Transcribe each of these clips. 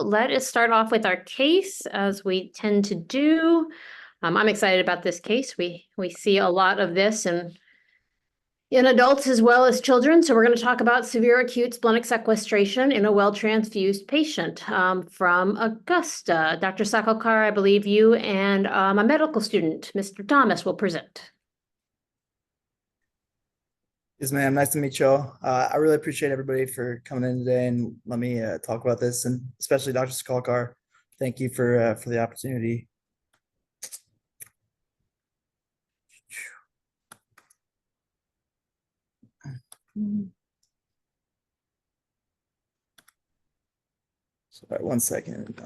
let us start off with our case, as we tend to do. I'm excited about this case. We see a lot of this in adults as well as children. So we're going to talk about severe acute splenic sequestration in a well-transfused patient from Augusta. Dr. Sakalkar, I believe you and a medical student, Mr. Thomas, will present. Yes, ma'am. Nice to meet y'all. I really appreciate everybody for coming in today and let me talk about this, and especially Dr. Sakalkar. Thank you for the opportunity. Sorry, 1 second.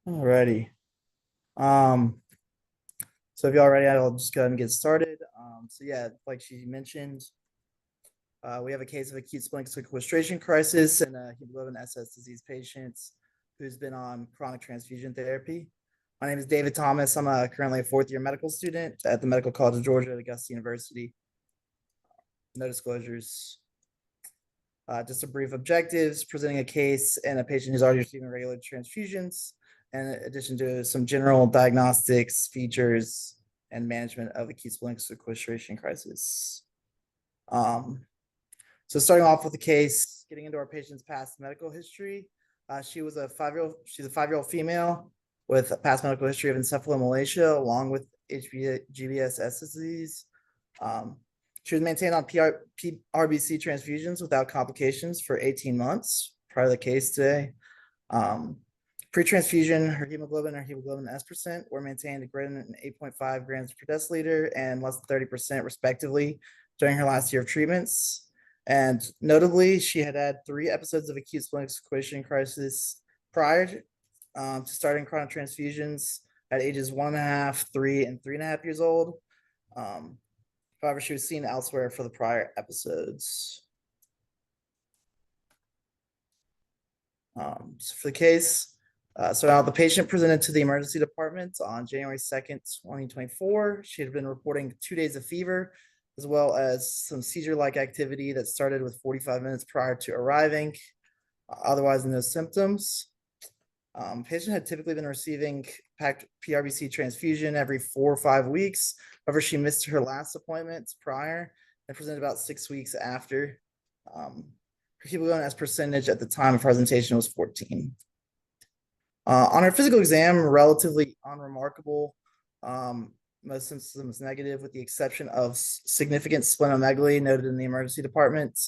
Alrighty. So if y'all ready, I'll just go ahead and get started. So yeah, like she mentioned, we have a case of acute splenic sequestration crisis in a hemoglobin SS disease patient who's been on chronic transfusion therapy. My name is David Thomas. I'm currently a fourth-year medical student at the Medical College of Georgia at Augusta University. No disclosures. Just a brief objectives, presenting a case in a patient who's already receiving regular transfusions, in addition to some general diagnostics, features, and management of acute splenic sequestration crisis. So starting off with the case, getting into our patient's past medical history, she's a 5-year-old female with a past medical history of encephalomalacia along with GBS disease. She was maintained on RBC transfusions without complications for 18 months prior to the case today. Pre-transfusion, her hemoglobin and her hemoglobin S percent were maintained at greater than 8.5 grams per deciliter and less than 30% respectively during her last year of treatments. And notably, she had 3 episodes of acute splenic sequestration crisis prior to starting chronic transfusions at ages 1.5, 3, and 3.5 years old. However, she was seen elsewhere for the prior episodes. So for the case, so now the patient presented to the emergency department on January 2nd, 2024. She had been reporting 2 days of fever, as well as some seizure-like activity that started with 45 minutes prior to arriving. Otherwise, no symptoms. Patient had typically been receiving packed PRBC transfusion every 4 or 5 weeks. However, she missed her last appointment prior and presented about 6 weeks after. Her hemoglobin S percentage at the time of presentation was 14. On her physical exam, relatively unremarkable. Most symptoms negative, with the exception of significant splenomegaly noted in the emergency department.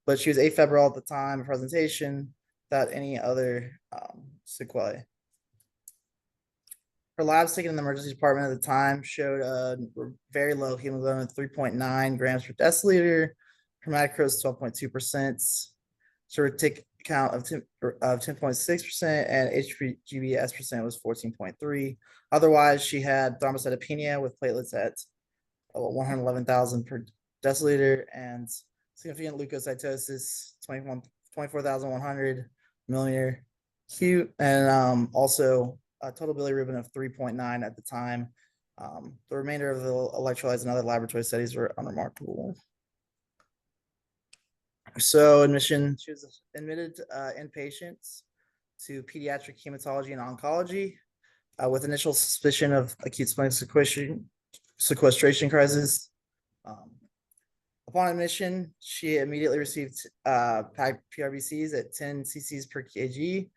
But she was afebrile at the time of presentation without any other sequelae. Her labs taken in the emergency department at the time showed a very low hemoglobin, 3.9 grams per deciliter, hematocrit 12.2%, serotic count of 10.6%, and HBGBS percent was 14.3. Otherwise, she had thrombocytopenia with platelets at 111,000 per deciliter and significant leukocytosis, 24,100 milliliter Q, and also a total bilirubin of 3.9 at the time. The remainder of the electrolytes and other laboratory studies were unremarkable. So admission, she was admitted inpatient to pediatric hematology and oncology with initial suspicion of acute splenic sequestration crisis. Upon admission, she immediately received packed PRBCs at 10 cc's per kg.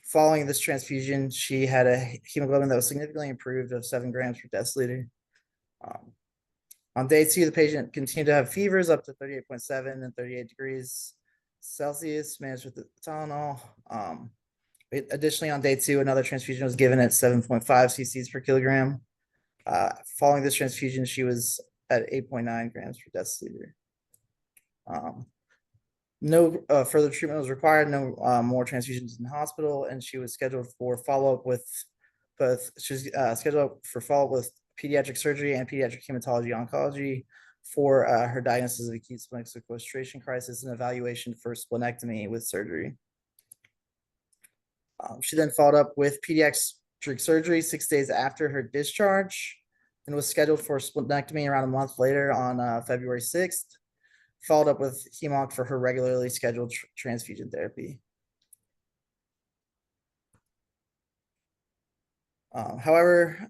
Following this transfusion, she had a hemoglobin that was significantly improved of 7 grams per deciliter. On day 2, the patient continued to have fevers up to 38.7 and 38 degrees Celsius, managed with the Tylenol. Additionally, on day 2, another transfusion was given at 7.5 cc's per kilogram. Following this transfusion, she was at 8.9 grams per deciliter. No further treatment was required, no more transfusions in the hospital, and she was scheduled for follow-up with pediatric surgery and pediatric hematology oncology for her diagnosis of acute splenic sequestration crisis and evaluation for splenectomy with surgery. She then followed up with pediatric surgery 6 days after her discharge and was scheduled for splenectomy around a month later on February 6th. Followed up with hemonc for her regularly scheduled transfusion therapy. However,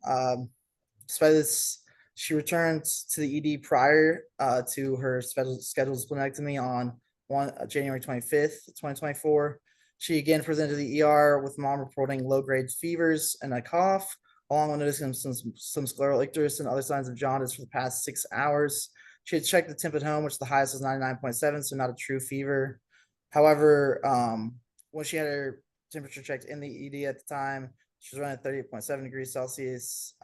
despite this, she returned to the ED prior to her scheduled splenectomy on January 25th, 2024. She again presented to the ER with mom reporting low-grade fevers and a cough, along with noticing some scleral icterus and other signs of jaundice for the past 6 hours. She had checked the temp at home, which the highest was 99.7, so not a true fever. However, when she had her temperature checked in the ED at the time, she was running at 38.7 degrees Celsius.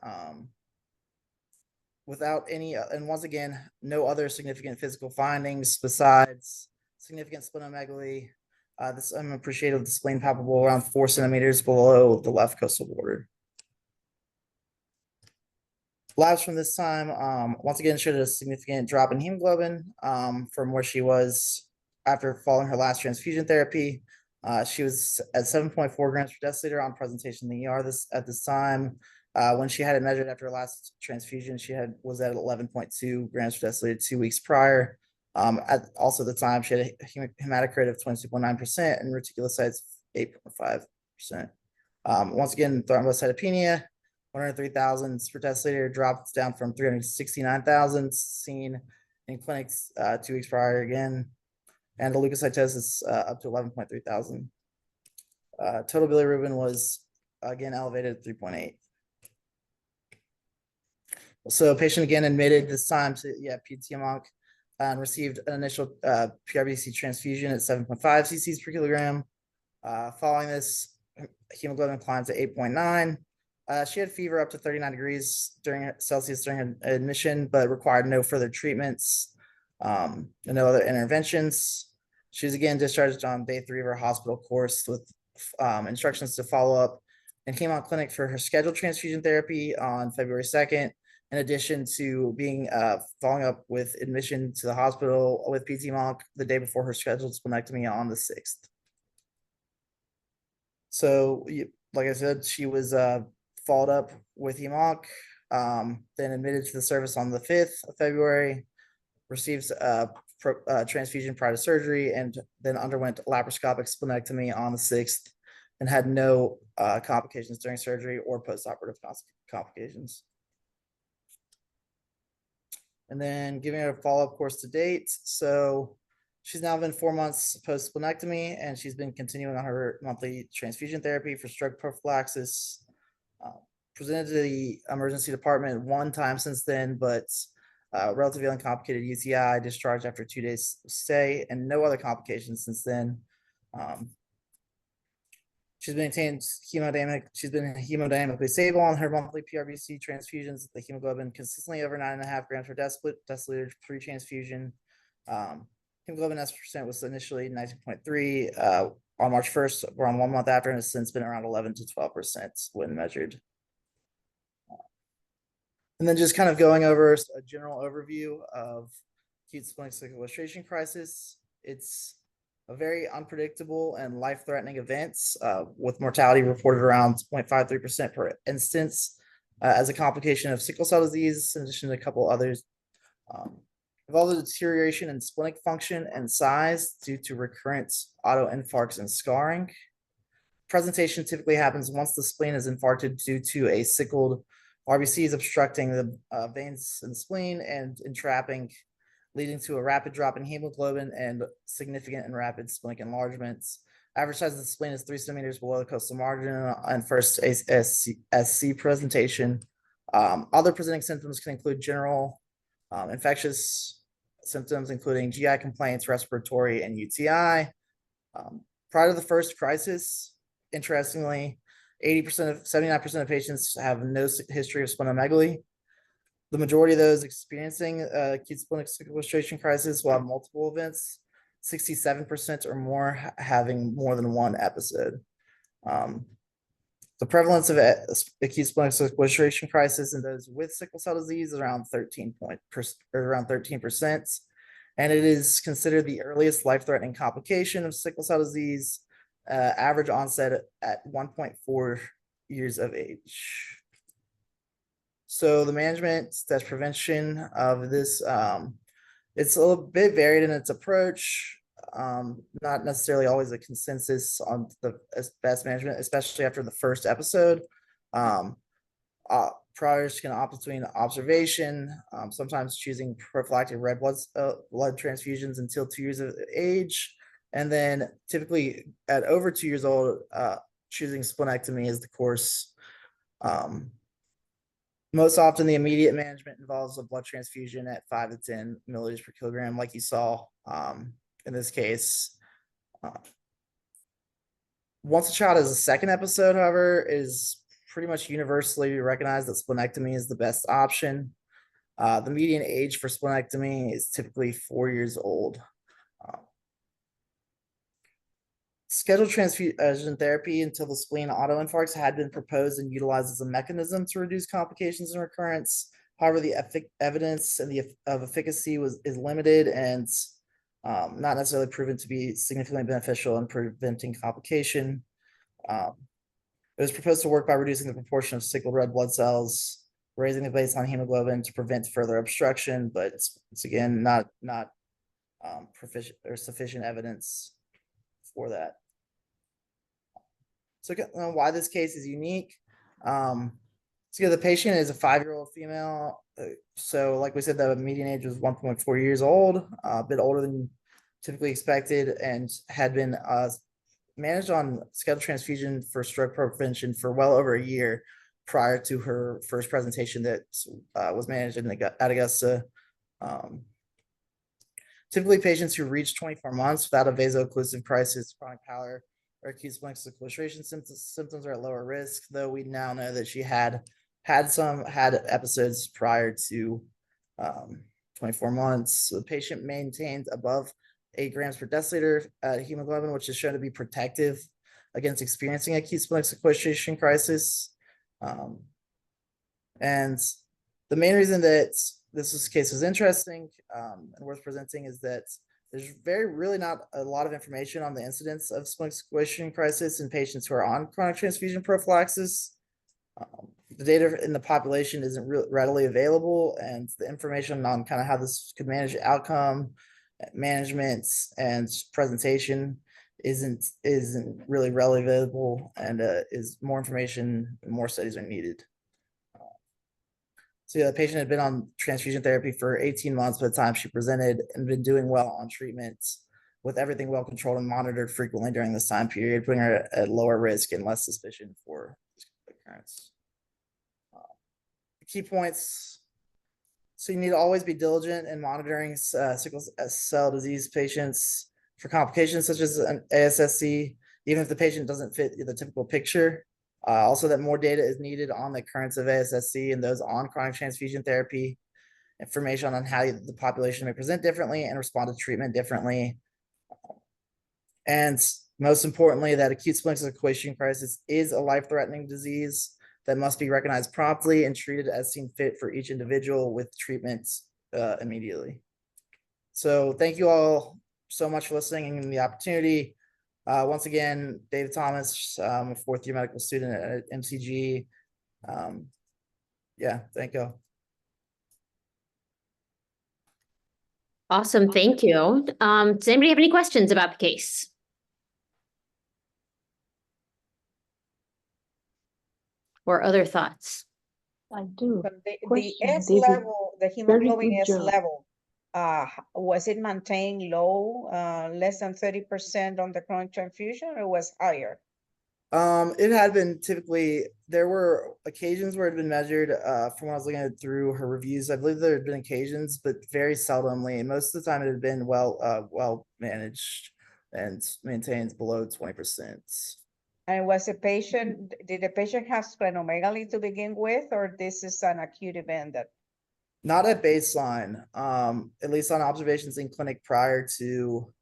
Without any, and once again, no other significant physical findings besides significant splenomegaly. This unappreciated the spleen palpable around 4 centimeters below the left costal border. Labs from this time, once again, showed a significant drop in hemoglobin from where she was after following her last transfusion therapy. She was at 7.4 grams per deciliter on presentation in the ER at this time. When she had it measured after her last transfusion, was at 11.2 grams per deciliter 2 weeks prior. Also at the time, she had a hematocrit of 22.9% and reticulocytes 8.5%. Once again, thrombocytopenia, 103 thousandths per deciliter, dropped down from 369 thousandths seen in clinics 2 weeks prior again. And the leukocytosis up to 11.3 thousand. Total bilirubin was again elevated at 3.8. So patient again admitted this time to PTMONC and received an initial PRBC transfusion at 7.5 cc's per kilogram. Following this, hemoglobin climbed to 8.9. She had fever up to 39 degrees Celsius during admission, but required no further treatments and no other interventions. She was again discharged on day 3 of her hospital course with instructions to follow up and came on clinic for her scheduled transfusion therapy on February 2nd, in addition to being following up with admission to the hospital with PT-MONC the day before her scheduled splenectomy on the 6th. So, like I said, she was followed up with HEMONC, then admitted to the service on the 5th of February, received transfusion prior to surgery, and then underwent laparoscopic splenectomy on the 6th and had no complications during surgery or postoperative complications. And then giving her a follow-up course to date. So she's now been 4 months post splenectomy, and she's been continuing on her monthly transfusion therapy for stroke prophylaxis. Presented to the emergency department 1 time since then, but relatively uncomplicated UTI, discharged after 2 days stay, and no other complications since then. She's been hemodynamically stable on her monthly PRBC transfusions. The hemoglobin consistently over 9.5 grams per deciliter pre-transfusion. Hemoglobin S percent was initially 19.3 on March 1st, around 1 month after, and has since been around 11 to 12% when measured. And then just kind of going over a general overview of acute splenic sequestration crisis. It's a very unpredictable and life-threatening event with mortality reported around 0.53% per instance as a complication of sickle cell disease, in addition to a couple others. Involved in deterioration in splenic function and size due to recurrent autoinfarcts and scarring. Presentation typically happens once the spleen is infarcted due to a sickled RBCs obstructing the veins in the spleen and entrapping, leading to a rapid drop in hemoglobin and significant and rapid splenic enlargements. Average size of the spleen is 3 centimeters below the costal margin and first SC presentation. Other presenting symptoms can include general infectious symptoms, including GI complaints, respiratory, and UTI. Prior to the first crisis, interestingly, 79% of patients have no history of splenomegaly. The majority of those experiencing acute splenic sequestration crisis will have multiple events, 67% or more having more than one episode. The prevalence of acute splenic sequestration crisis in those with sickle cell disease is around 13%, and it is considered the earliest life-threatening complication of sickle cell disease average onset at 1.4 years of age. So the management/prevention of this, it's a little bit varied in its approach. Not necessarily always a consensus on the best management, especially after the first episode. Providers can opt between observation, sometimes choosing prophylactic red blood transfusions until 2 years of age, and then typically at over 2 years old, choosing splenectomy as the course. Most often, the immediate management involves a blood transfusion at 5 to 10 milliliters per kilogram, like you saw in this case. Once a child has a second episode, however, is pretty much universally recognized that splenectomy is the best option. The median age for splenectomy is typically 4 years old. Scheduled transfusion therapy until the spleen autoinfarcts had been proposed and utilized as a mechanism to reduce complications and recurrence. However, the evidence and of efficacy is limited and not necessarily proven to be significantly beneficial in preventing complication. It was proposed to work by reducing the proportion of sickled red blood cells, raising the baseline hemoglobin to prevent further obstruction, but it's again not proficient or sufficient evidence for that. So why this case is unique. So the patient is a 5-year-old female. So like we said, the median age was 1.4 years old, a bit older than typically expected, and had been managed on scheduled transfusion for stroke prevention for well over a year prior to her first presentation that was managed at Augusta. Typically, patients who reach 24 months without a vaso-occlusive crisis, chronic pallor, or acute splenic sequestration symptoms are at lower risk, though we now know that she had episodes prior to 24 months. So the patient maintained above 8 grams per deciliter hemoglobin, which is shown to be protective against experiencing acute splenic sequestration crisis. And the main reason that this case was interesting and worth presenting is that there's really not a lot of information on the incidence of splenic sequestration crisis in patients who are on chronic transfusion prophylaxis. The data in the population isn't readily available, and the information on kind of how this could manage outcome, management, and presentation isn't really readily available, and is more information and more studies are needed. So yeah, the patient had been on transfusion therapy for 18 months by the time she presented and been doing well on treatment, with everything well controlled and monitored frequently during this time period, putting her at lower risk and less suspicion for occurrence. Key points. So you need to always be diligent in monitoring sickle cell disease patients for complications such as an ASSC, even if the patient doesn't fit the typical picture. Also, that more data is needed on the occurrence of ASSC and those on chronic transfusion therapy, information on how the population may present differently and respond to treatment differently. And most importantly, that acute splenic sequestration crisis is a life-threatening disease that must be recognized promptly and treated as seen fit for each individual with treatments immediately. So thank you all so much for listening and the opportunity. Once again, David Thomas, a 4th-year medical student at MCG. Yeah, thank you. Awesome, thank you. Does anybody have any questions about the case? Or other thoughts? I do. The S David. level, the hemoglobin good S job. level, was it maintained low, less than 30% on the chronic transfusion, or was higher? It had been typically, there were occasions where it had been measured from what I was looking at through her reviews. I believe there had been occasions, but very seldomly. Most of the time it had been well managed and maintained below 20%. And was the patient, did the patient have splenomegaly to begin with, or this is an acute event that? Not at baseline, at least on observations in clinic prior to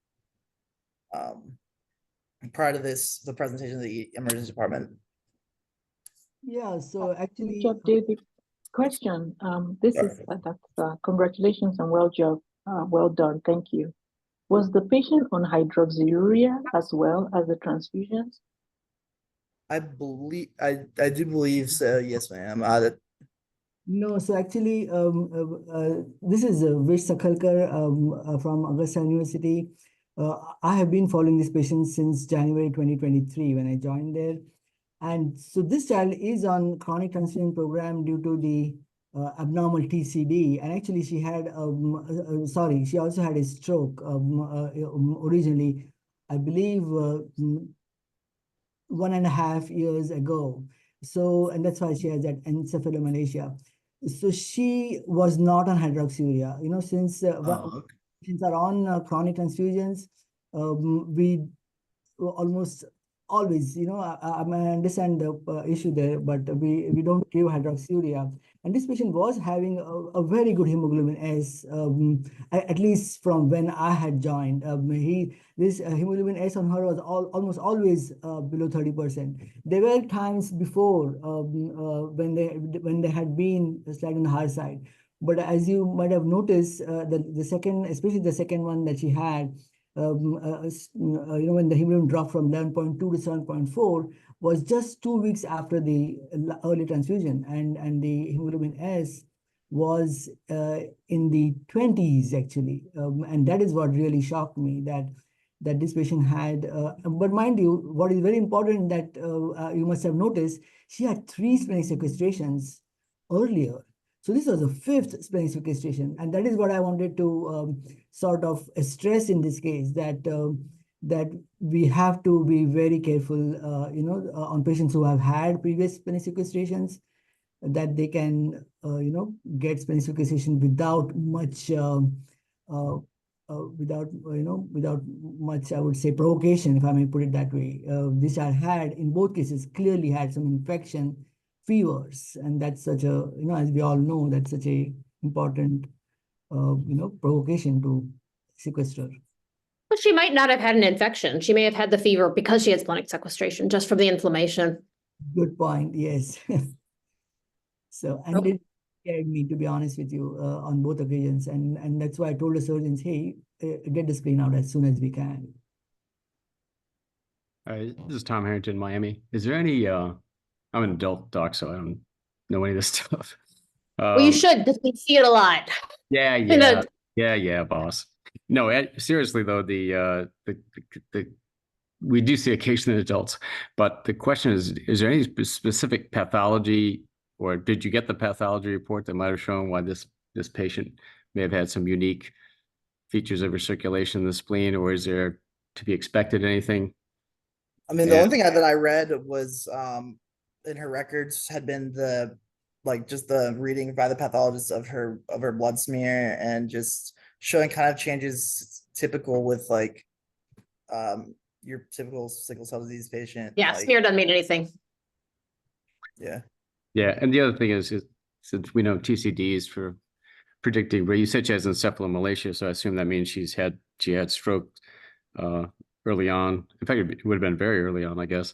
the presentation of the emergency department. Yeah, so actually, Good job, David. Question. This is that's congratulations and well done. Thank you. Was the patient on hydroxyurea as well as the transfusions? I do believe so. Yes, ma'am. No, so actually, this is Vish Sakhalkar from Augusta University. I have been following this patient since January 2023 when I joined there. And so this child is on chronic transfusion program due to the abnormal TCD. And actually she had, she also had a stroke originally, I believe 1.5 years ago. So, and that's why she has that encephalomalacia. So she was not on hydroxyurea, since Okay. patients are on chronic transfusions, we almost always, I understand the issue there, but we don't give hydroxyurea. And this patient was having a very good hemoglobin S, at least from when I had joined. This hemoglobin S on her was almost always below 30%. There were times before when they had been slightly on the higher side. But as you might have noticed, the second, especially the second one that she had, when the hemoglobin dropped from 11.2 to 7.4 was just 2 weeks after the early transfusion, and the hemoglobin S was in the 20s actually, and that is what really shocked me, that this patient had. But mind you, what is very important that you must have noticed, she had 3 splenic sequestrations earlier. So this was the 5th splenic sequestration, and that is what I wanted to sort of stress in this case, that that we have to be very careful, on patients who have had previous splenic sequestrations, that they can, get splenic sequestration without much, without much, I would say, provocation, if I may put it that way. This I had in both cases clearly had some infection, fevers, and that's such a, as we all know, that's such a important, provocation to sequester. Well, she might not have had an infection. She may have had the fever because she had splenic sequestration, just from the inflammation. Good point, yes. So, and it scared me, to be honest with you, on both occasions. And that's why I told the surgeons, hey, get the spleen out as soon as we can. This is Tom Harrington, Miami. Is there any, I'm an adult doc, so I don't know any of this stuff. Well, you should, because we see it a lot. Yeah, boss. No, seriously though, the we do see occasionally adults, but the question is there any specific pathology, or did you get the pathology report that might have shown why this patient may have had some unique features of her circulation in the spleen, or is there to be expected anything? I mean, the only thing that I read was in her records had been just the reading by the pathologist of her blood smear, and just showing kind of changes typical with your typical sickle cell disease patient. Yeah, smear doesn't mean anything. Yeah. Yeah, and the other thing is since we know TCDs for predicting, but you said she has encephalomalacia, so I assume that means she had stroke early on. In fact, it would have been very early on, I guess.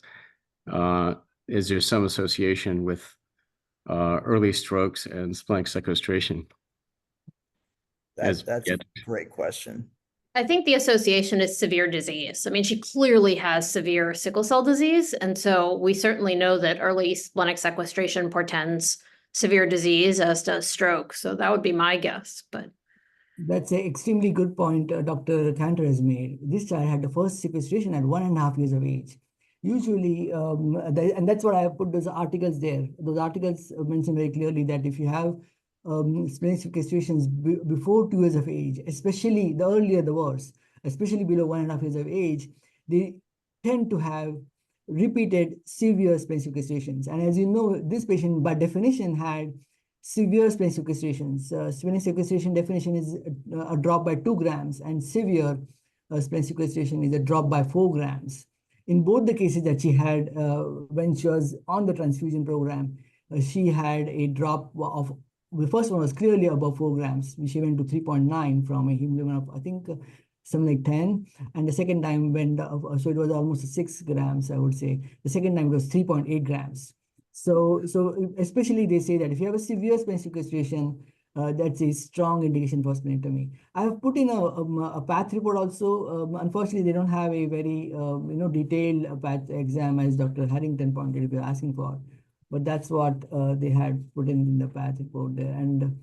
Is there some association with early strokes and splenic sequestration? That's a great question. I think the association is severe disease. I mean, she clearly has severe sickle cell disease. And so we certainly know that early splenic sequestration portends severe disease, as does stroke. So that would be my guess. But that's an extremely good point Dr. Cantor has made. This child had the first sequestration at 1.5 years of age. Usually, and that's what I have put those articles there. Those articles mention very clearly that if you have splenic sequestrations before 2 years of age, especially the earlier the worse, especially below 1.5 years of age, they tend to have repeated severe splenic sequestrations. And as you know, this patient by definition had severe splenic sequestrations. Splenic sequestration definition is a drop by 2 grams, and severe splenic sequestration is a drop by 4 grams. In both the cases that she had when she was on the transfusion program, she had a drop of, the first one was clearly above 4 grams. She went to 3.9 from a hemoglobin of, I think, something like 10. And the second time went, so it was almost 6 grams, I would say. The second time it was 3.8 grams. So especially they say that if you have a severe splenic sequestration, that's a strong indication for splenectomy. I have put in a path report also. Unfortunately, they don't have a very detailed path exam as Dr. Harrington pointed we were asking for, but that's what they had put in the path report there. And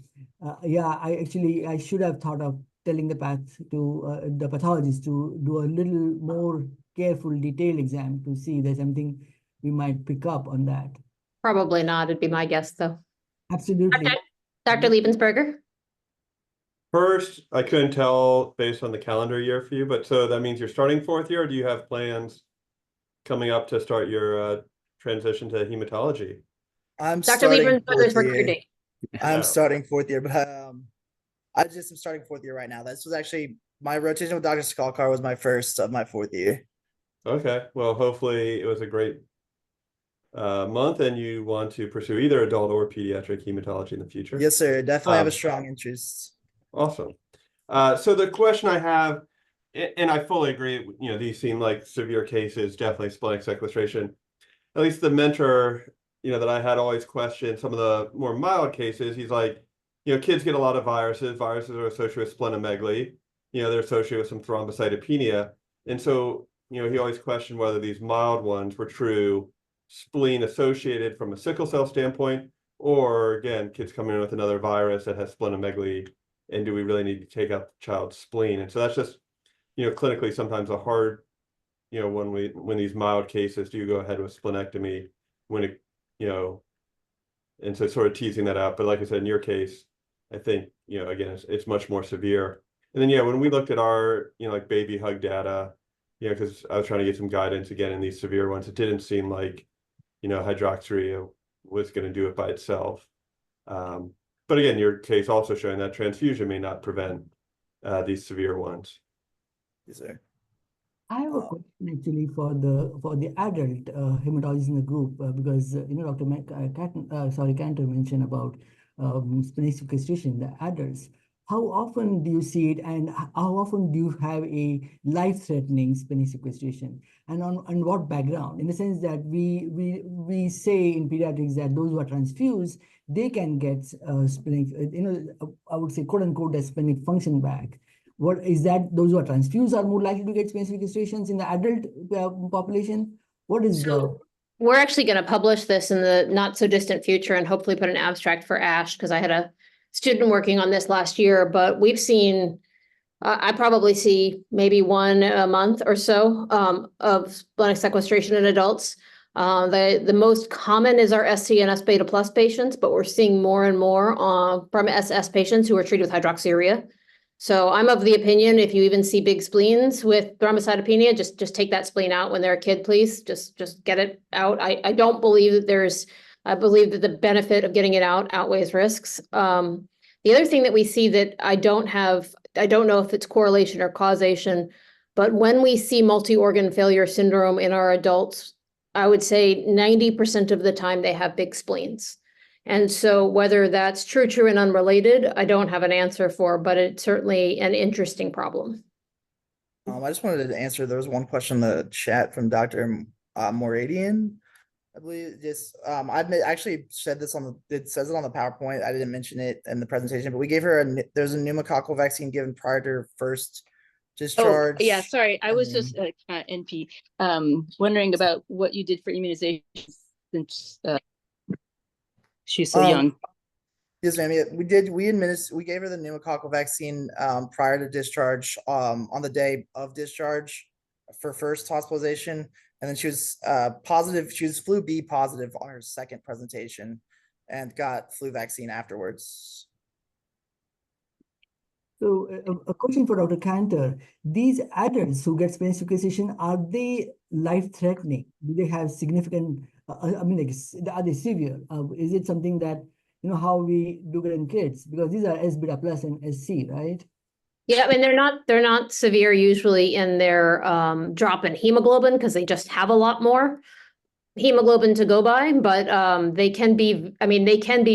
yeah, I should have thought of telling the the pathologist to do a little more careful, detailed exam to see if there's something we might pick up on that. Probably not, it'd be my guess, though. Absolutely. Dr. Liebensberger? First, I couldn't tell based on the calendar year for you, but so that means you're starting fourth year, or do you have plans coming up to start your transition to hematology? I'm Dr. starting Liebensberger's fourth year. recruiting. I'm Oh. starting fourth year, but I just am starting fourth year right now. This was actually my rotation with Dr. Skalkar was my first of my fourth year. Okay, well, hopefully it was a great month and you want to pursue either adult or pediatric hematology in the future. Yes, sir. Definitely have a Um, strong interest. Awesome. So the question I have, and I fully agree, these seem like severe cases, definitely splenic sequestration. At least the mentor, that I had always questioned some of the more mild cases. He's like, kids get a lot of viruses. Viruses are associated with splenomegaly. They're associated with some thrombocytopenia. And so, he always questioned whether these mild ones were true spleen associated from a sickle cell standpoint, or again, kids coming in with another virus that has splenomegaly, and do we really need to take out the child's spleen? And so that's just, clinically sometimes a hard, when these mild cases, do you go ahead with splenectomy when it, and so sort of teasing that out. But like I said, in your case, I think, again, it's much more severe. And then, when we looked at our, like baby hug data, because I was trying to get some guidance again in these severe ones, it didn't seem like, hydroxyurea was going to do it by itself. But again, your case also showing that transfusion may not prevent these severe ones. Yes, sir. I have a question actually for the adult hematologists in the group because Dr. Cantor mentioned about spleen sequestration in the adults. How often do you see it, and how often do you have a life-threatening spleen sequestration, and on what background? In the sense that we say in pediatrics that those who are transfused, they can get splenic, I would say quote unquote a splenic function back. What is that? Those who are transfused are more likely to get spleen sequestrations in the adult population. What is So we're actually going to publish this in the not so distant future and hopefully put an abstract for ASH, because I had a student working on this last year, but we've seen, I probably see maybe one a month or so of splenic sequestration in adults. The most common is our SC and S beta plus patients, but we're seeing more and more from SS patients who are treated with hydroxyurea. So I'm of the opinion, if you even see big spleens with thrombocytopenia, just take that spleen out when they're a kid, please. Just get it out. I don't believe that I believe that the benefit of getting it out outweighs risks. The other thing that we see that I don't know if it's correlation or causation, but when we see multi-organ failure syndrome in our adults, I would say 90% of the time they have big spleens. And so whether that's true and unrelated, I don't have an answer for, but it's certainly an interesting problem. I just wanted to answer, there was one question in the chat from Dr. Moradian. I believe this, I actually said this it says it on the PowerPoint. I didn't mention it in the presentation, but we gave her there's a pneumococcal vaccine given prior to her first discharge. Oh, yeah, sorry. I was just NP, wondering about what you did for immunization since she's so young. Yes, ma'am. Yeah, we gave her the pneumococcal vaccine prior to discharge on the day of discharge for first hospitalization. And then she was positive. She was flu B positive on her second presentation and got flu vaccine afterwards. So a question for Dr. Cantor. These adults who get spleen sequestration, are they life-threatening? Do they have significant, are they severe? Is it something that, how we do it in kids? Because these are S beta plus and SC, right? Yeah, I mean, they're not severe usually in their drop in hemoglobin because they just have a lot more hemoglobin to go by, but they can be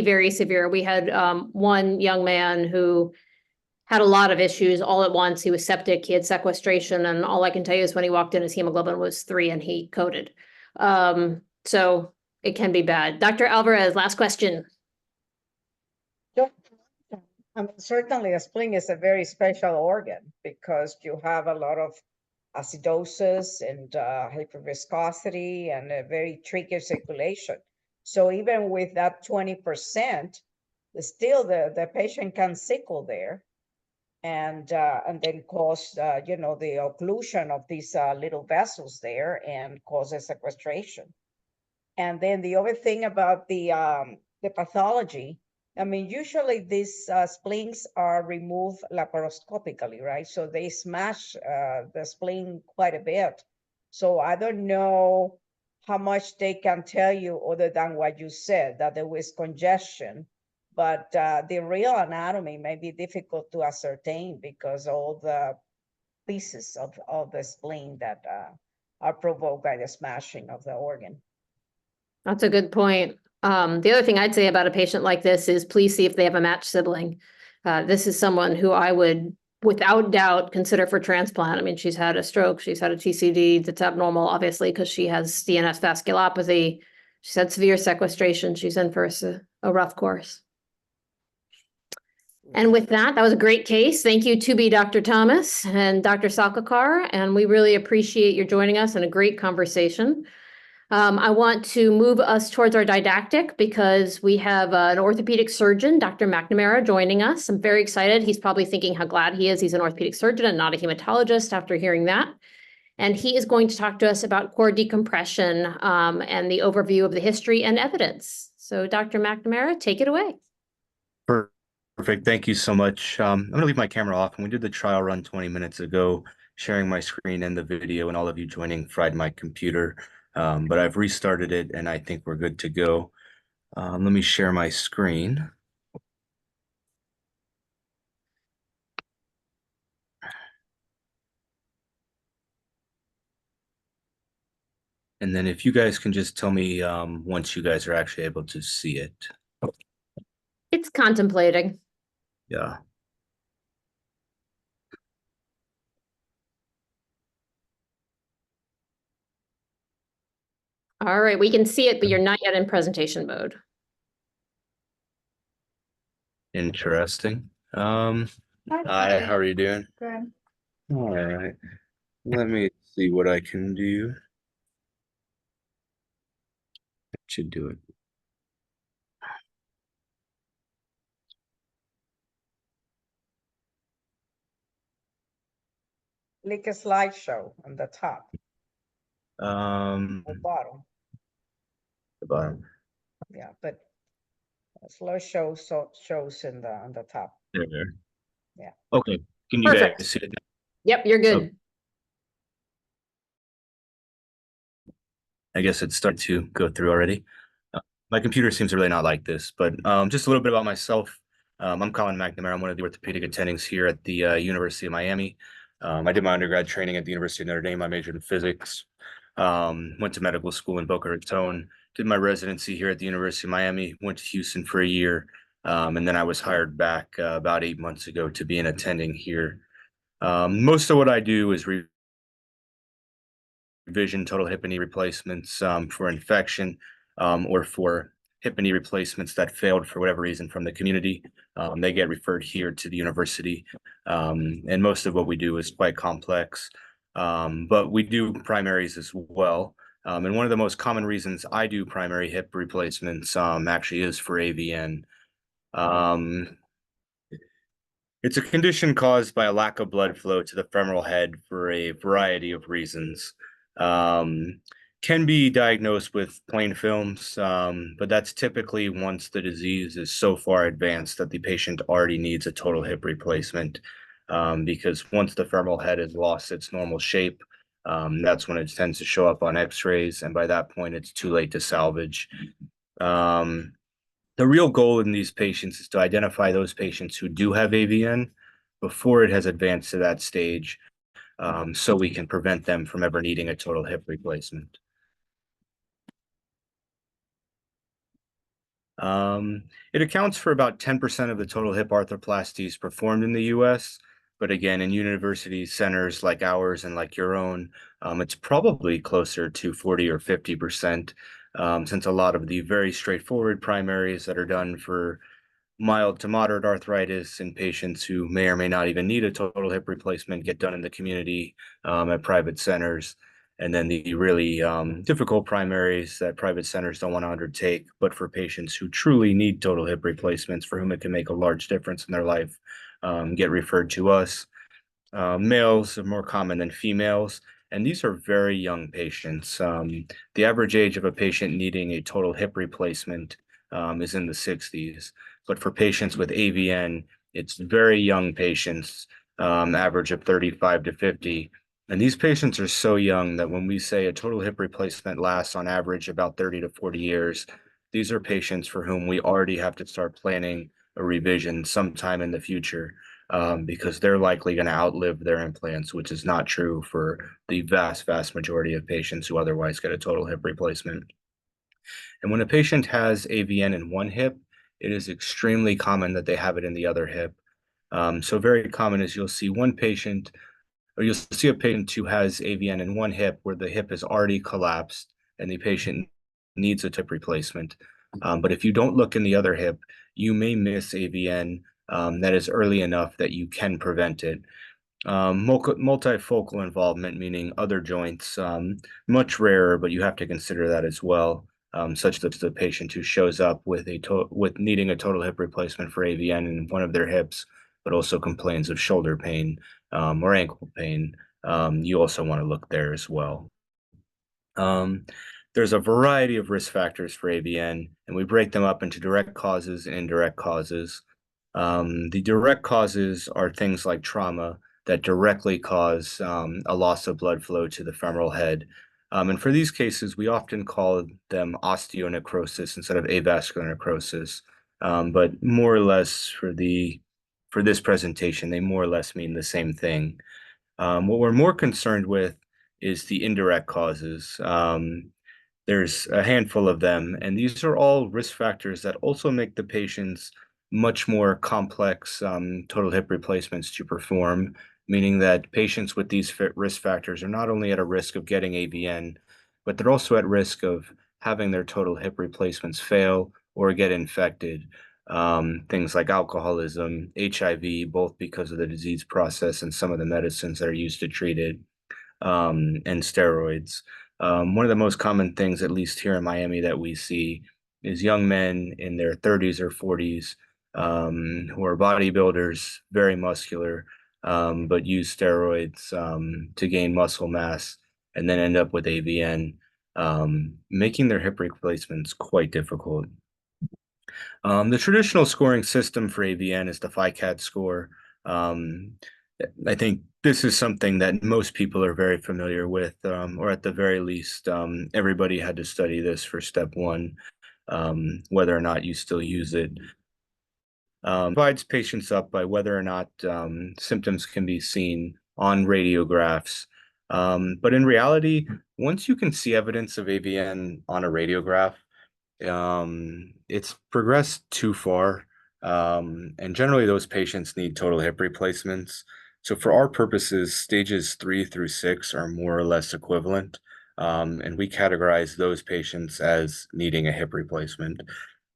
very severe. We had one young man who had a lot of issues all at once. He was septic, he had sequestration, and all I can tell you is when he walked in, his hemoglobin was 3 and he coded. So it can be bad. Dr. Alvarez, last question. Certainly, a spleen is a very special organ because you have a lot of acidosis and hyperviscosity and a very tricky circulation. So even with that 20%, still the patient can sickle there and then cause, the occlusion of these little vessels there and cause a sequestration. And then the other thing about the pathology, I mean, usually these spleens are removed laparoscopically, right? So they smash the spleen quite a bit. So I don't know how much they can tell you other than what you said, that there was congestion. But the real anatomy may be difficult to ascertain because all the pieces of the spleen that are provoked by the smashing of the organ. That's a good point. The other thing I'd say about a patient like this is please see if they have a matched sibling. This is someone who I would, without doubt, consider for transplant. I mean, she's had a stroke, she's had a TCD that's abnormal, obviously, because she has CNS vasculopathy. She's had severe sequestration. She's in for a rough course. And with that, that was a great case. Thank you to be Dr. Thomas and Dr. Salkakar, and we really appreciate your joining us in a great conversation. I want to move us towards our didactic because we have an orthopedic surgeon, Dr. McNamara, joining us. I'm very excited. He's probably thinking how glad he is he's an orthopedic surgeon and not a hematologist after hearing that. And he is going to talk to us about core decompression and the overview of the history and evidence. So Dr. McNamara, take it away. Perfect. Thank you so much. I'm going to leave my camera off. And we did the trial run 20 minutes ago, sharing my screen and the video, and all of you joining fried my computer. But I've restarted it and I think we're good to go. Let me share my screen. And then if you guys can just tell me once you guys are actually able to see it. It's contemplating. Yeah. All right, we can see it, but you're not yet in presentation mode. Interesting. Hi, how are you doing? Good. All right. Let me see what I can do. Should do it. Click a slideshow on the top Um, or bottom. the bottom. Yeah, but a slideshow shows in the on the top. There. Yeah. Okay. Can you Perfect. guys see it? Yep, you're good. Okay. I guess it started to go through already. My computer seems to really not like this, but just a little bit about myself. I'm Colin McNamara. I'm one of the orthopedic attendings here at the University of Miami. I did my undergrad training at the University of Notre Dame. I majored in physics. Went to medical school in Boca Raton. Did my residency here at the University of Miami. Went to Houston for a year. And then I was hired back about 8 months ago to be an attending here. Most of what I do is revision total hip and knee replacements for infection or for hip and knee replacements that failed for whatever reason from the community. They get referred here to the university. And most of what we do is quite complex, but we do primaries as well. And one of the most common reasons I do primary hip replacements actually is for AVN. It's a condition caused by a lack of blood flow to the femoral head for a variety of reasons. Can be diagnosed with plain films, but that's typically once the disease is so far advanced that the patient already needs a total hip replacement, because once the femoral head has lost its normal shape, that's when it tends to show up on x-rays, and by that point it's too late to salvage. The real goal in these patients is to identify those patients who do have AVN before it has advanced to that stage, so we can prevent them from ever needing a total hip replacement. It accounts for about 10% of the total hip arthroplasties performed in the US. But again, in university centers like ours and like your own, it's probably closer to 40 or 50%, since a lot of the very straightforward primaries that are done for mild to moderate arthritis in patients who may or may not even need a total hip replacement get done in the community at private centers. And then the really difficult primaries that private centers don't want to undertake, but for patients who truly need total hip replacements, for whom it can make a large difference in their life, get referred to us. Males are more common than females, and these are very young patients. The average age of a patient needing a total hip replacement is in the 60s, but for patients with AVN, it's very young patients, average of 35 to 50. And these patients are so young that when we say a total hip replacement lasts on average about 30 to 40 years, these are patients for whom we already have to start planning a revision sometime in the future. Because they're likely going to outlive their implants, which is not true for the vast majority of patients who otherwise get a total hip replacement. And when a patient has AVN in one hip, it is extremely common that they have it in the other hip. So very common is you'll see one patient, or you'll see a patient who has AVN in one hip where the hip has already collapsed and the patient needs a hip replacement. But if you don't look in the other hip, you may miss AVN that is early enough that you can prevent it. Multifocal involvement, meaning other joints, much rarer, but you have to consider that as well, such that the patient who shows up with needing a total hip replacement for AVN in one of their hips, but also complains of shoulder pain or ankle pain, you also want to look there as well. There's a variety of risk factors for AVN, and we break them up into direct causes and indirect causes. The direct causes are things like trauma that directly cause a loss of blood flow to the femoral head. And for these cases, we often call them osteonecrosis instead of avascular necrosis. But more or less for this presentation, they more or less mean the same thing. What we're more concerned with is the indirect causes. There's a handful of them, and these are all risk factors that also make the patients much more complex total hip replacements to perform, meaning that patients with these risk factors are not only at a risk of getting AVN, but they're also at risk of having their total hip replacements fail or get infected. Things like alcoholism, HIV, both because of the disease process and some of the medicines that are used to treat it, and steroids. One of the most common things, at least here in Miami, that we see is young men in their 30s or 40s who are bodybuilders, very muscular, but use steroids to gain muscle mass and then end up with AVN, making their hip replacements quite difficult. The traditional scoring system for AVN is the FICAT score. I think this is something that most people are very familiar with, or at the very least, everybody had to study this for step one, whether or not you still use it. Divides patients up by whether or not symptoms can be seen on radiographs. But in reality, once you can see evidence of AVN on a radiograph, it's progressed too far. And generally those patients need total hip replacements. So for our purposes, stages 3 through 6 are more or less equivalent. And we categorize those patients as needing a hip replacement.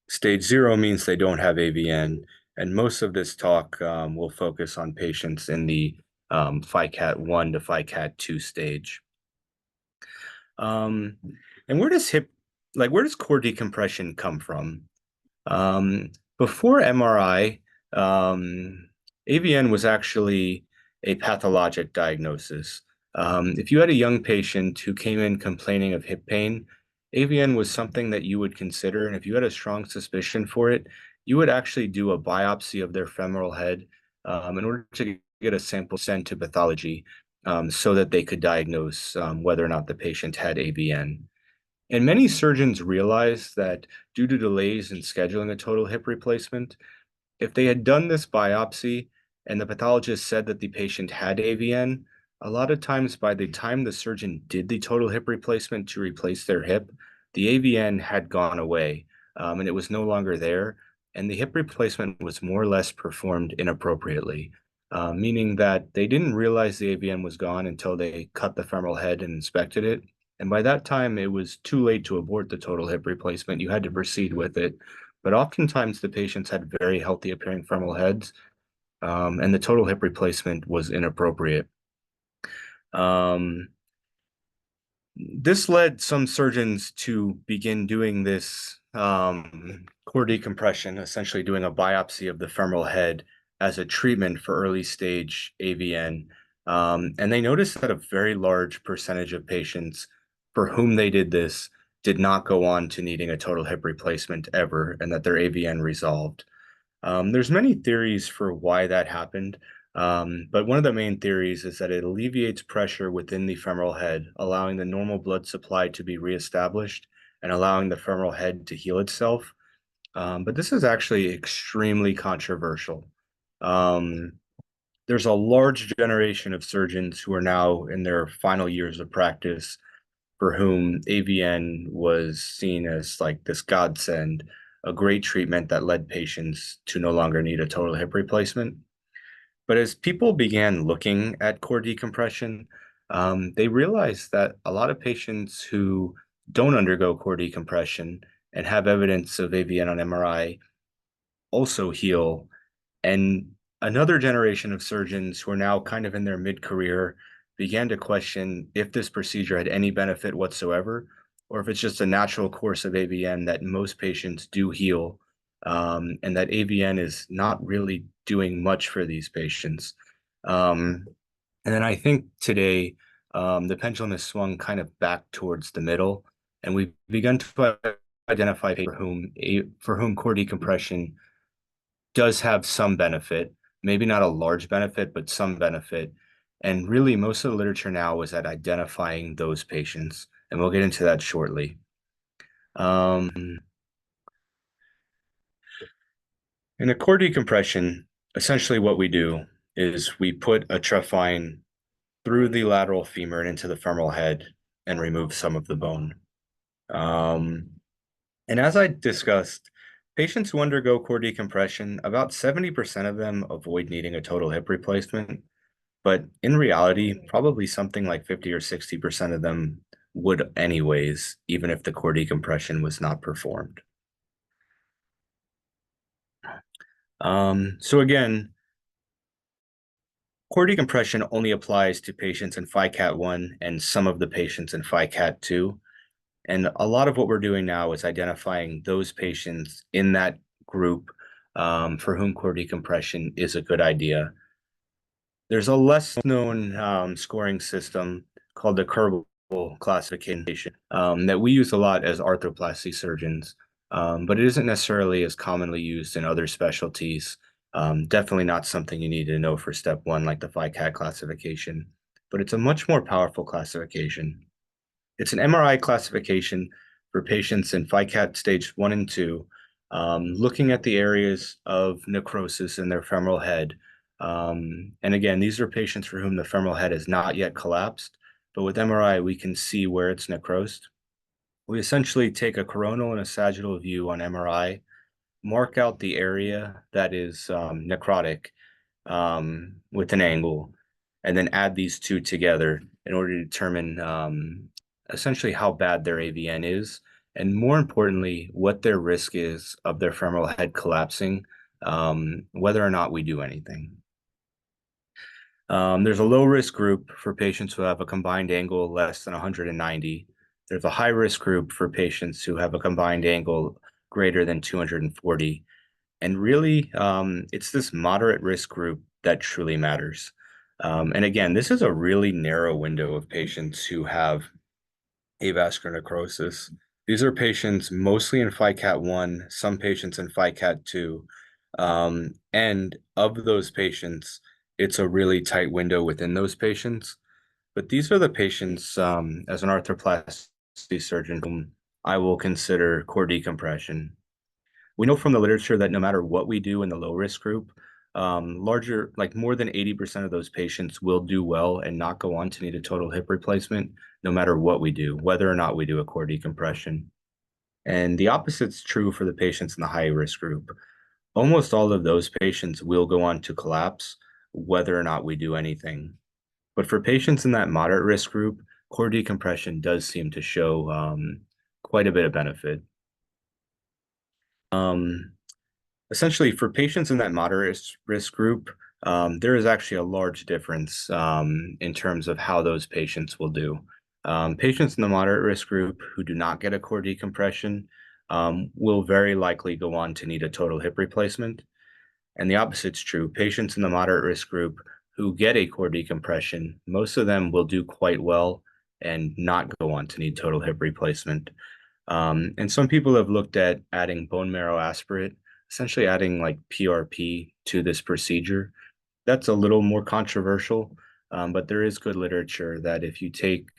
Stage 0 means they don't have AVN. And most of this talk will focus on patients in the FICAT 1 to FICAT 2 stage. And where does core decompression come from? Before MRI, AVN was actually a pathologic diagnosis. If you had a young patient who came in complaining of hip pain, AVN was something that you would consider, and if you had a strong suspicion for it, you would actually do a biopsy of their femoral head in order to get a sample sent to pathology so that they could diagnose whether or not the patient had AVN. And many surgeons realized that due to delays in scheduling a total hip replacement, if they had done this biopsy and the pathologist said that the patient had AVN, a lot of times by the time the surgeon did the total hip replacement to replace their hip, the AVN had gone away and it was no longer there. And the hip replacement was more or less performed inappropriately, meaning that they didn't realize the AVN was gone until they cut the femoral head and inspected it. And by that time, it was too late to abort the total hip replacement. You had to proceed with it. but oftentimes the patients had very healthy appearing femoral heads, and the total hip replacement was inappropriate. This led some surgeons to begin doing this core decompression, essentially doing a biopsy of the femoral head as a treatment for early stage AVN. And they noticed that a very large percentage of patients for whom they did this did not go on to needing a total hip replacement ever, and that their AVN resolved. There's many theories for why that happened. But one of the main theories is that it alleviates pressure within the femoral head, allowing the normal blood supply to be reestablished and allowing the femoral head to heal itself. But this is actually extremely controversial. There's a large generation of surgeons who are now in their final years of practice for whom AVN was seen as like this godsend, a great treatment that led patients to no longer need a total hip replacement. But as people began looking at core decompression, they realized that a lot of patients who don't undergo core decompression and have evidence of AVN on MRI also heal. And another generation of surgeons who are now kind of in their mid-career began to question if this procedure had any benefit whatsoever, or if it's just a natural course of AVN that most patients do heal, and that AVN is not really doing much for these patients. And then I think today, the pendulum has swung kind of back towards the middle, and we've begun to identify for whom core decompression does have some benefit, maybe not a large benefit, but some benefit. And really, most of the literature now is at identifying those patients, and we'll get into that shortly. In a core decompression, essentially what we do is we put a trephine through the lateral femur and into the femoral head and remove some of the bone. And as I discussed, patients who undergo core decompression, about 70% of them avoid needing a total hip replacement. But in reality, probably something like 50 or 60% of them would anyways, even if the core decompression was not performed. So again, core decompression only applies to patients in FICAT 1 and some of the patients in FICAT 2. And a lot of what we're doing now is identifying those patients in that group for whom core decompression is a good idea. There's a less known scoring system called the Kerbal classification that we use a lot as arthroplasty surgeons, but it isn't necessarily as commonly used in other specialties. Definitely not something you need to know for step one, like the FICAT classification, but it's a much more powerful classification. It's an MRI classification for patients in FICAT stage 1 and 2, looking at the areas of necrosis in their femoral head. And again, these are patients for whom the femoral head has not yet collapsed, but with MRI, we can see where it's necrosed. We essentially take a coronal and a sagittal view on MRI, mark out the area that is necrotic with an angle, and then add these two together in order to determine essentially how bad their AVN is, and more importantly, what their risk is of their femoral head collapsing, whether or not we do anything. There's a low-risk group for patients who have a combined angle less than 190. There's a high-risk group for patients who have a combined angle greater than 240. And really, it's this moderate risk group that truly matters. And again, this is a really narrow window of patients who have avascular necrosis. These are patients mostly in FICAT 1, some patients in FICAT 2. And of those patients, it's a really tight window within those patients. But these are the patients, as an arthroplasty surgeon, whom I will consider core decompression. We know from the literature that no matter what we do in the low risk group, more than 80% of those patients will do well and not go on to need a total hip replacement, no matter what we do, whether or not we do a core decompression. And the opposite's true for the patients in the high risk group. Almost all of those patients will go on to collapse, whether or not we do anything. But for patients in that moderate risk group, core decompression does seem to show quite a bit of benefit. Essentially, for patients in that moderate risk group, there is actually a large difference in terms of how those patients will do. Patients in the moderate risk group who do not get a core decompression will very likely go on to need a total hip replacement. And the opposite's true. Patients in the moderate risk group who get a core decompression, most of them will do quite well and not go on to need total hip replacement. And some people have looked at adding bone marrow aspirate, essentially adding like PRP to this procedure. That's a little more controversial, but there is good literature that if you take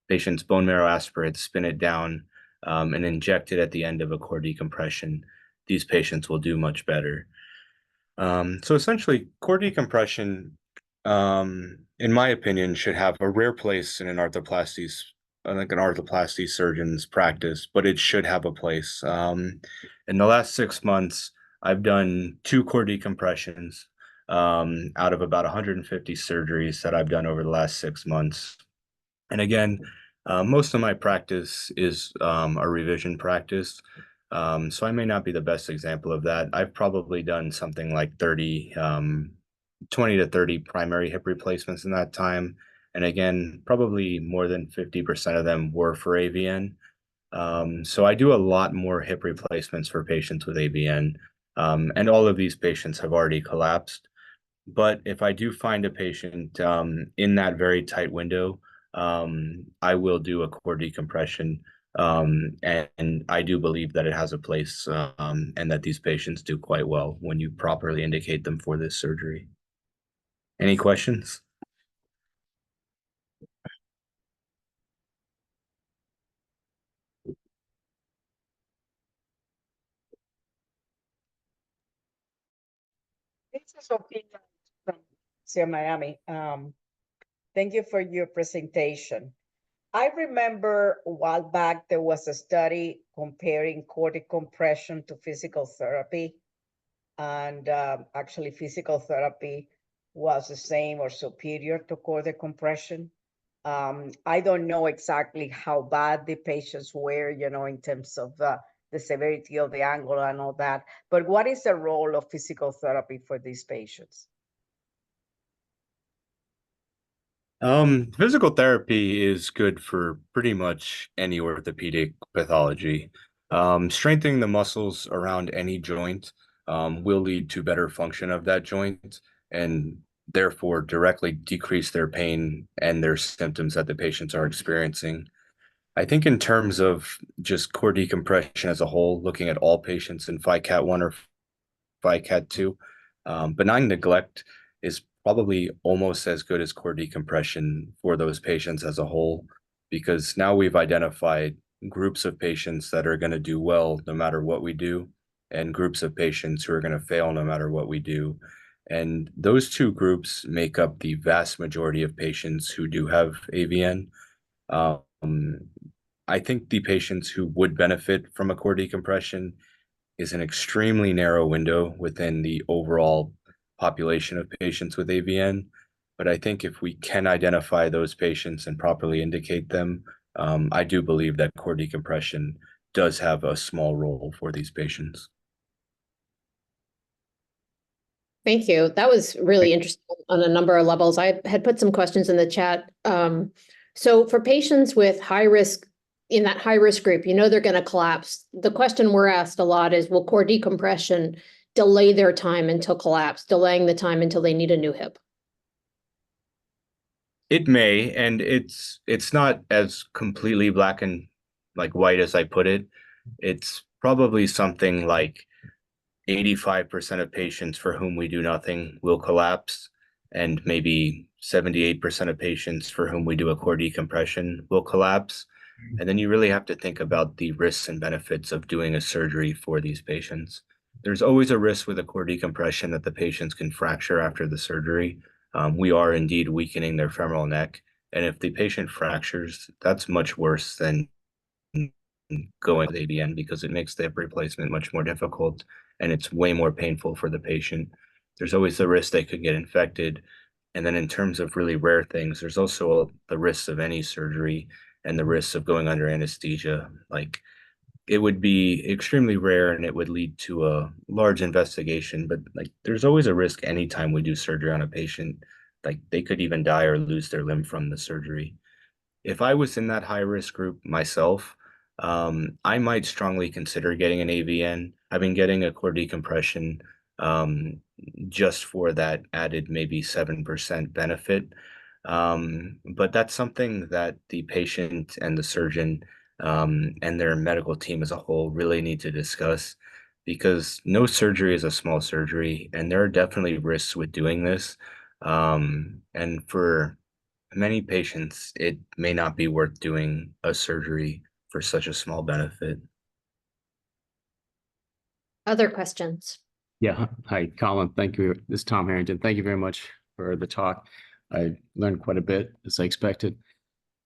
patients' bone marrow aspirate, spin it down, and inject it at the end of a core decompression, these patients will do much better. So essentially, core decompression, in my opinion, should have a rare place in an arthroplasty surgeon's practice, but it should have a place. In the last 6 months, I've done 2 core decompressions out of about 150 surgeries that I've done over the last 6 months. And again, most of my practice is a revision practice. So I may not be the best example of that. I've probably done something like 20 to 30 primary hip replacements in that time. And again, probably more than 50% of them were for AVN. So I do a lot more hip replacements for patients with AVN. And all of these patients have already collapsed. But if I do find a patient in that very tight window, I will do a core decompression. And I do believe that it has a place and that these patients do quite well when you properly indicate them for this surgery. Any questions? This is Sophia from Miami. Thank you for your presentation. I remember a while back there was a study comparing core decompression to physical therapy, and actually physical therapy was the same or superior to core decompression. I don't know exactly how bad the patients were, in terms of the severity of the angle and all that, but what is the role of physical therapy for these patients? Physical therapy is good for pretty much any orthopedic pathology. Strengthening the muscles around any joint will lead to better function of that joint and therefore directly decrease their pain and their symptoms that the patients are experiencing. I think in terms of just core decompression as a whole, looking at all patients in FICAT 1 or FICAT 2, benign neglect is probably almost as good as core decompression for those patients as a whole, because now we've identified groups of patients that are going to do well no matter what we do, and groups of patients who are going to fail no matter what we do. And those 2 groups make up the vast majority of patients who do have AVN. I think the patients who would benefit from a core decompression is an extremely narrow window within the overall population of patients with AVN. But I think if we can identify those patients and properly indicate them, I do believe that core decompression does have a small role for these patients. Thank you. That was really interesting on a number of levels. I had put some questions in the chat. So for patients with high risk, in that high risk group, they're going to collapse. The question we're asked a lot is, will core decompression delay their time until collapse, delaying the time until they need a new hip? It may, and it's not as completely black and like white as I put it. It's probably something like 85% of patients for whom we do nothing will collapse, and maybe 78% of patients for whom we do a core decompression will collapse. And then you really have to think about the risks and benefits of doing a surgery for these patients. There's always a risk with a core decompression that the patients can fracture after the surgery. We are indeed weakening their femoral neck. And if the patient fractures, that's much worse than going with AVN, because it makes the hip replacement much more difficult and it's way more painful for the patient. There's always the risk they could get infected. And then in terms of really rare things, there's also the risks of any surgery and the risks of going under anesthesia. Like it would be extremely rare and it would lead to a large investigation, but like there's always a risk anytime we do surgery on a patient, like they could even die or lose their limb from the surgery. If I was in that high risk group myself, I might strongly consider getting an AVN. I've been getting a core decompression just for that added maybe 7% benefit. But that's something that the patient and the surgeon and their medical team as a whole really need to discuss, because no surgery is a small surgery, and there are definitely risks with doing this. And for many patients, it may not be worth doing a surgery for such a small benefit. Other questions? Yeah. Hi, Colin. Thank you. This is Tom Harrington. Thank you very much for the talk. I learned quite a bit, as I expected.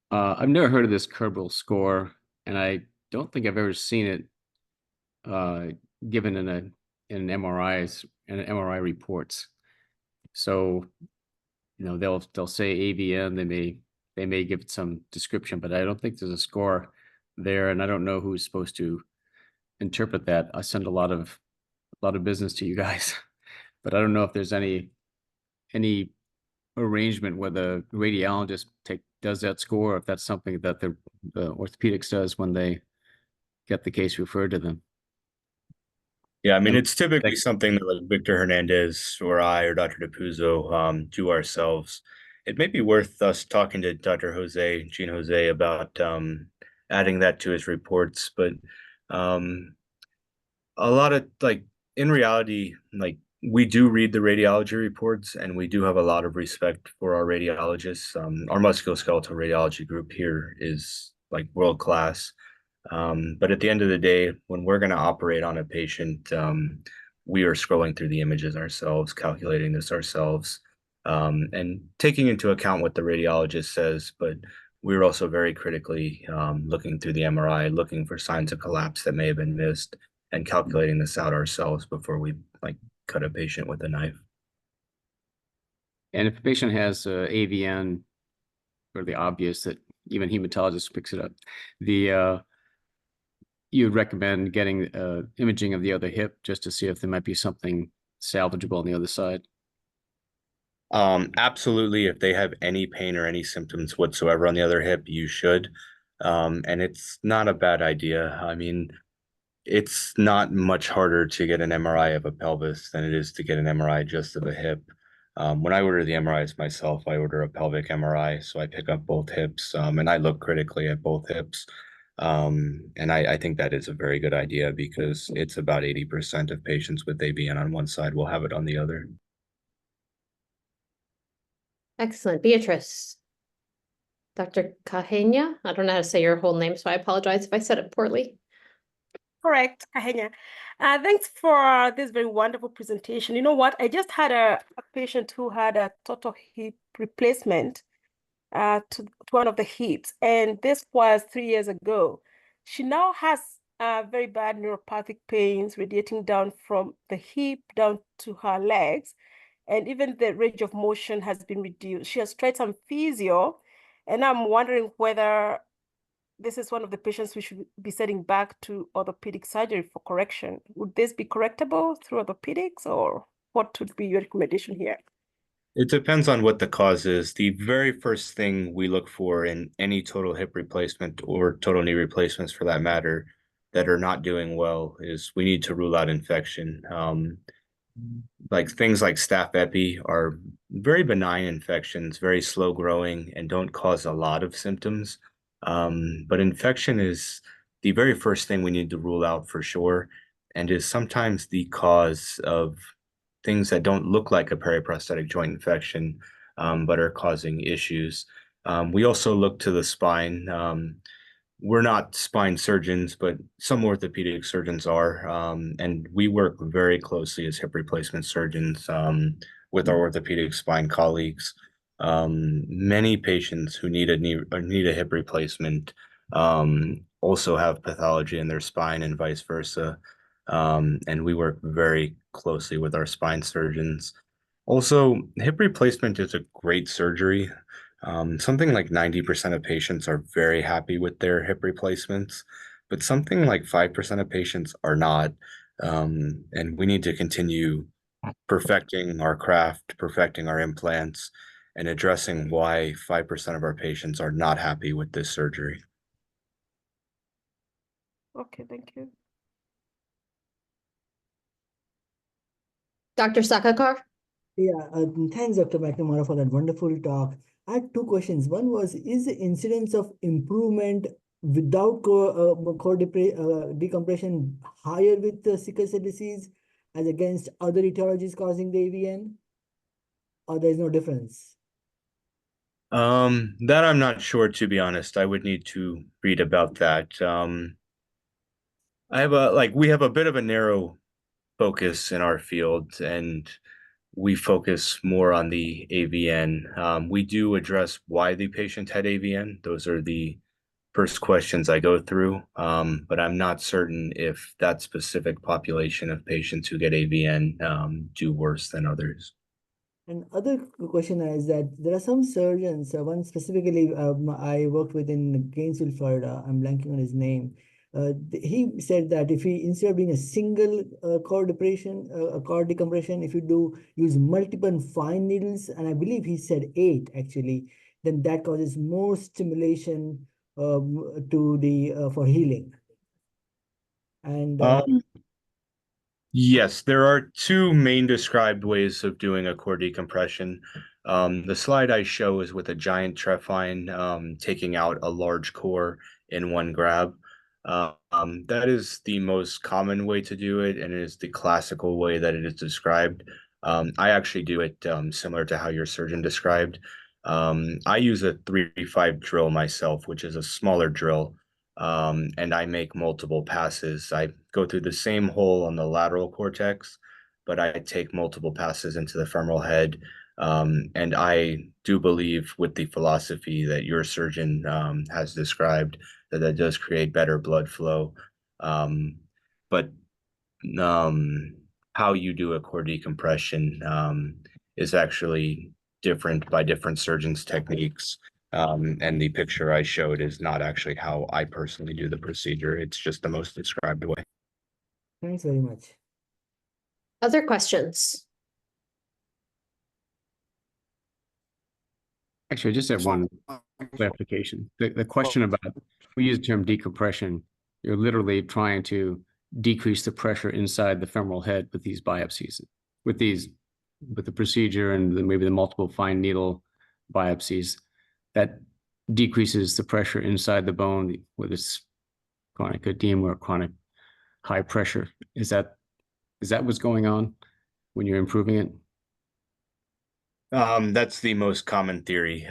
I've never heard of this Kerbal score, and I don't think I've ever seen it given in an MRI reports. So, they'll say AVN. They may give it some description, but I don't think there's a score there, and I don't know who's supposed to interpret that. I send a lot of business to you guys, but I don't know if there's any arrangement where the radiologist does that score, or if that's something that the orthopedics does when they get the case referred to them. Yeah, I mean, it's typically something that like Victor Hernandez or I or Dr. DePuzzo do ourselves. It may be worth us talking to Dr. Jean Jose, about adding that to his reports. But a lot of in reality, we do read the radiology reports, and we do have a lot of respect for our radiologists. Our musculoskeletal radiology group here is world class. But at the end of the day, when we're going to operate on a patient, we are scrolling through the images ourselves, calculating this ourselves, and taking into account what the radiologist says. But we're also very critically looking through the MRI, looking for signs of collapse that may have been missed, and calculating this out ourselves before we cut a patient with a knife. And if a patient has AVN, or the obvious that even hematologist picks it up, you would recommend getting imaging of the other hip just to see if there might be something salvageable on the other side? Absolutely. If they have any pain or any symptoms whatsoever on the other hip, you should. And it's not a bad idea. I mean, it's not much harder to get an MRI of a pelvis than it is to get an MRI just of a hip. When I order the MRIs myself, I order a pelvic MRI, so I pick up both hips, and I look critically at both hips. And I think that is a very good idea, because it's about 80% of patients with AVN on one side will have it on the other. Excellent. Beatrice. Dr. Kahenia, I don't know how to say your whole name, so I apologize if I said it poorly. Correct, Kahenia. Thanks for this very wonderful presentation. You know what? I just had a patient who had a total hip replacement to one of the hips, and this was 3 years ago. She now has very bad neuropathic pains radiating down from the hip down to her legs, and even the range of motion has been reduced. She has tried some physio, and I'm wondering whether this is one of the patients we should be sending back to orthopedic surgery for correction. Would this be correctable through orthopedics, or what would be your recommendation here? It depends on what the cause is. The very first thing we look for in any total hip replacement, or total knee replacements for that matter, that are not doing well, is we need to rule out infection. Things like staph epi are very benign infections, very slow growing, and don't cause a lot of symptoms. But infection is the very first thing we need to rule out for sure, and is sometimes the cause of things that don't look like a periprosthetic joint infection, but are causing issues. We also look to the spine. We're not spine surgeons, but some orthopedic surgeons are, and we work very closely as hip replacement surgeons with our orthopedic spine colleagues. Many patients who need a hip replacement also have pathology in their spine, and vice versa. And we work very closely with our spine surgeons. Also, hip replacement is a great surgery. Something like 90% of patients are very happy with their hip replacements. but something like 5% of patients are not. And we need to continue perfecting our craft, perfecting our implants, and addressing why 5% of our patients are not happy with this surgery. Okay, thank you. Dr. Sakakar? Yeah, thanks, Dr. McNamara, for that wonderful talk. I had two questions. One was, is the incidence of improvement without decompression higher with sickle cell disease as against other etiologies causing the AVN? Or there's no difference? That I'm not sure, to be honest. I would need to read about that. We have a bit of a narrow focus in our field, and we focus more on the AVN. We do address why the patient had AVN. Those are the first questions I go through, but I'm not certain if that specific population of patients who get AVN do worse than others. And other question is that there are some surgeons, one specifically I worked with in Gainesville, Florida, I'm blanking on his name. He said that if he, instead of doing a single cord decompression, if you use multiple fine needles, and I believe he said 8 actually, then that causes more stimulation to the for healing. And yes, there are two main described ways of doing a core decompression. The slide I show is with a giant trephine taking out a large core in one grab. That is the most common way to do it, and it is the classical way that it is described. I actually do it similar to how your surgeon described. I use a 3-5 drill myself, which is a smaller drill. And I make multiple passes. I go through the same hole on the lateral cortex, but I take multiple passes into the femoral head. And I do believe with the philosophy that your surgeon has described that does create better blood flow. But how you do a core decompression is actually different by different surgeons' techniques. And the picture I showed is not actually how I personally do the procedure. It's just the most described way. thanks very much. Other questions? Actually, I just have one clarification. The question about, we use the term decompression, you're literally trying to decrease the pressure inside the femoral head with these biopsies, with the procedure and maybe the multiple fine needle biopsies, that decreases the pressure inside the bone, whether it's chronic edema or chronic high pressure. Is that what's going on when you're improving it? That's the most common theory.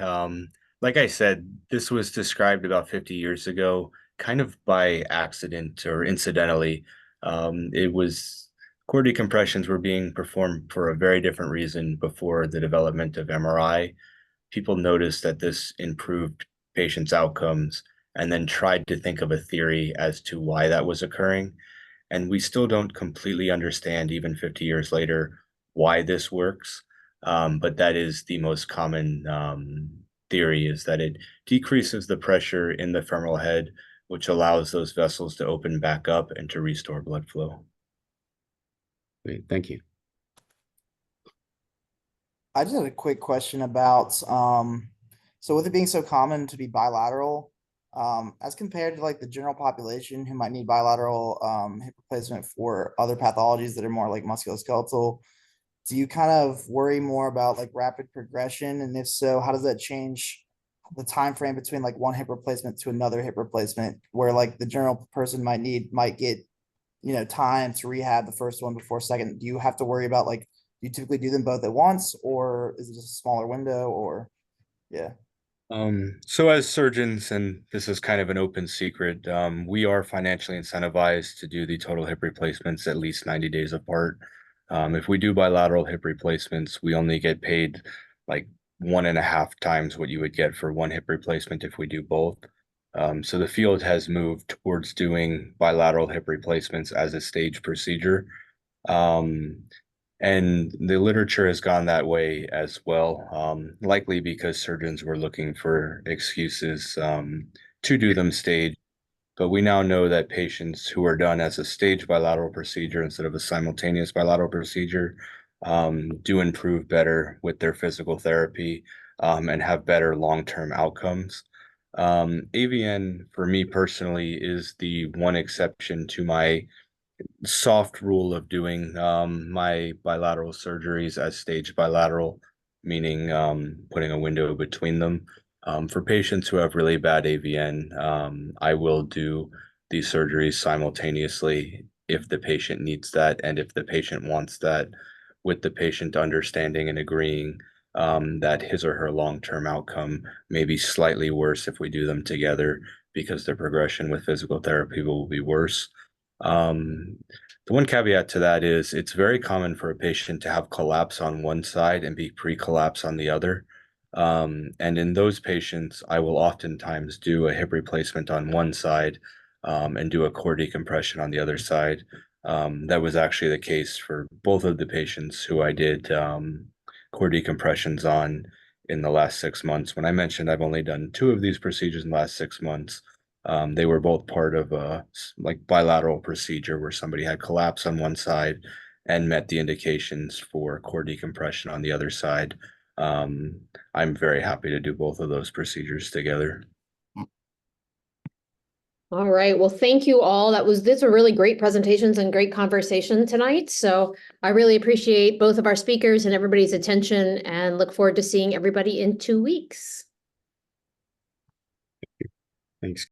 Like I said, this was described about 50 years ago, kind of by accident or incidentally. Core decompressions were being performed for a very different reason before the development of MRI. People noticed that this improved patients' outcomes and then tried to think of a theory as to why that was occurring. And we still don't completely understand, even 50 years later, why this works. But that is the most common theory, is that it decreases the pressure in the femoral head, which allows those vessels to open back up and to restore blood flow. Great, thank you. I just had a quick question about, so with it being so common to be bilateral, as compared to like the general population who might need bilateral hip replacement for other pathologies that are more like musculoskeletal, do you kind of worry more about like rapid progression? And if so, how does that change the time frame between like one hip replacement to another hip replacement, where like the general person might get, you know, time to rehab the first one before second? Do you have to worry about, like, do you typically do them both at once, or is it just a smaller window, or yeah? So as surgeons, and this is kind of an open secret, we are financially incentivized to do the total hip replacements at least 90 days apart. If we do bilateral hip replacements, we only get paid like 1.5 times what you would get for one hip replacement if we do both. So the field has moved towards doing bilateral hip replacements as a stage procedure. And the literature has gone that way as well, likely because surgeons were looking for excuses to do them staged. But we now know that patients who are done as a staged bilateral procedure instead of a simultaneous bilateral procedure do improve better with their physical therapy and have better long-term outcomes. AVN, for me personally, is the one exception to my soft rule of doing my bilateral surgeries as staged bilateral, meaning putting a window between them. For patients who have really bad AVN, I will do these surgeries simultaneously if the patient needs that and if the patient wants that, with the patient understanding and agreeing that his or her long-term outcome may be slightly worse if we do them together because the progression with physical therapy will be worse. The one caveat to that is it's very common for a patient to have collapse on one side and be pre-collapse on the other. And in those patients, I will oftentimes do a hip replacement on one side and do a core decompression on the other side. That was actually the case for both of the patients who I did core decompressions on in the last 6 months. When I mentioned I've only done 2 of these procedures in the last 6 months, they were both part of a like bilateral procedure where somebody had collapse on one side and met the indications for core decompression on the other side. I'm very happy to do both of those procedures together. All right. Well, thank you all. These were really great presentations and great conversation tonight. So I really appreciate both of our speakers and everybody's attention and look forward to seeing everybody in 2 weeks. Thanks.